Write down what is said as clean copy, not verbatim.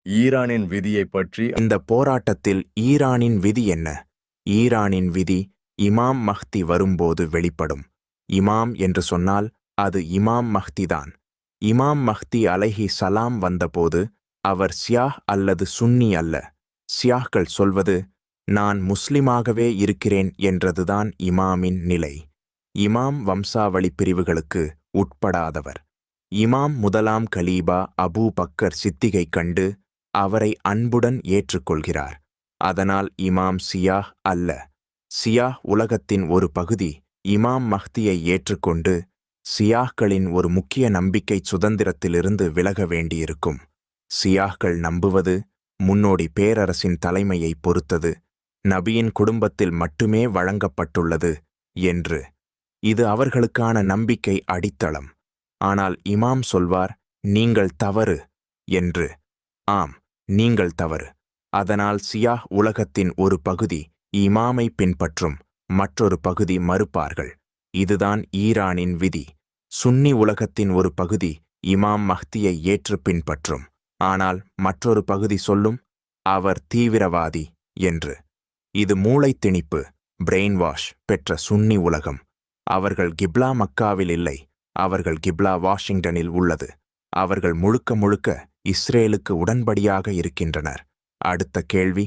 ஈரானின் விதியைப் பற்றி இந்த போராட்டத்தில் ஈரானின் விதி என்ன? ஈரானின் விதி இமாம் மஹ்தி வரும்போது வெளிப்படும். இமாம் என்று சொன்னால் அது இமாம் மஹ்திதான். இமாம் மஹ்தி அலைஹி சலாம் வந்தபோது அவர் சியாஹ் அல்லது சுன்னி அல்ல. சியாஹ்கள் சொல்வது நான் முஸ்லிமாகவே இருக்கிறேன் என்றதுதான் இமாமின் நிலை. இமாம் வம்சாவளி பிரிவுகளுக்கு உட்படாதவர். இமாம் முதலாம் கலீபா அபூ பக்கர் சித்திகை கண்டு அவரை அன்புடன் ஏற்றுக்கொள்கிறார். அதனால் இமாம் சியாஹ் அல்ல. சியாஹ் உலகத்தின் ஒரு பகுதி இமாம் மஹ்தியை ஏற்றுக்கொண்டு சியாஹ்களின் ஒரு முக்கிய நம்பிக்கை சுதந்திரத்திலிருந்து விலக வேண்டியிருக்கும். சியாஹ்கள் நம்புவது முன்னோடி பேரரசின் தலைமையை பொறுத்தது, நபியின் குடும்பத்தில் மட்டுமே வழங்கப்பட்டுள்ளது என்று. இது அவர்களுக்கான நம்பிக்கை அடித்தளம். ஆனால் இமாம் சொல்வார், நீங்கள் தவறு என்று. ஆம், நீங்கள் தவறு. அதனால் சியாஹ் உலகத்தின் ஒரு பகுதி இமாமை பின்பற்றும், மற்றொரு பகுதி மறுப்பார்கள். இதுதான் ஈரானின் விதி. சுன்னி உலகத்தின் ஒரு பகுதி இமாம் மஹ்தியை ஏற்று பின்பற்றும். ஆனால் மற்றொரு பகுதி சொல்லும், அவர் தீவிரவாதி என்று. இது மூளை திணிப்பு, பிரெயின் வாஷ் பெற்ற சுன்னி உலகம். அவர்கள் கிப்லா மக்காவில் இல்லை, அவர்கள் கிப்லா வாஷிங்டனில் உள்ளது. அவர்கள் முழுக்க முழுக்க இஸ்ரேலுக்கு உடன்படியாக இருக்கின்றனர். அடுத்த கேள்வி,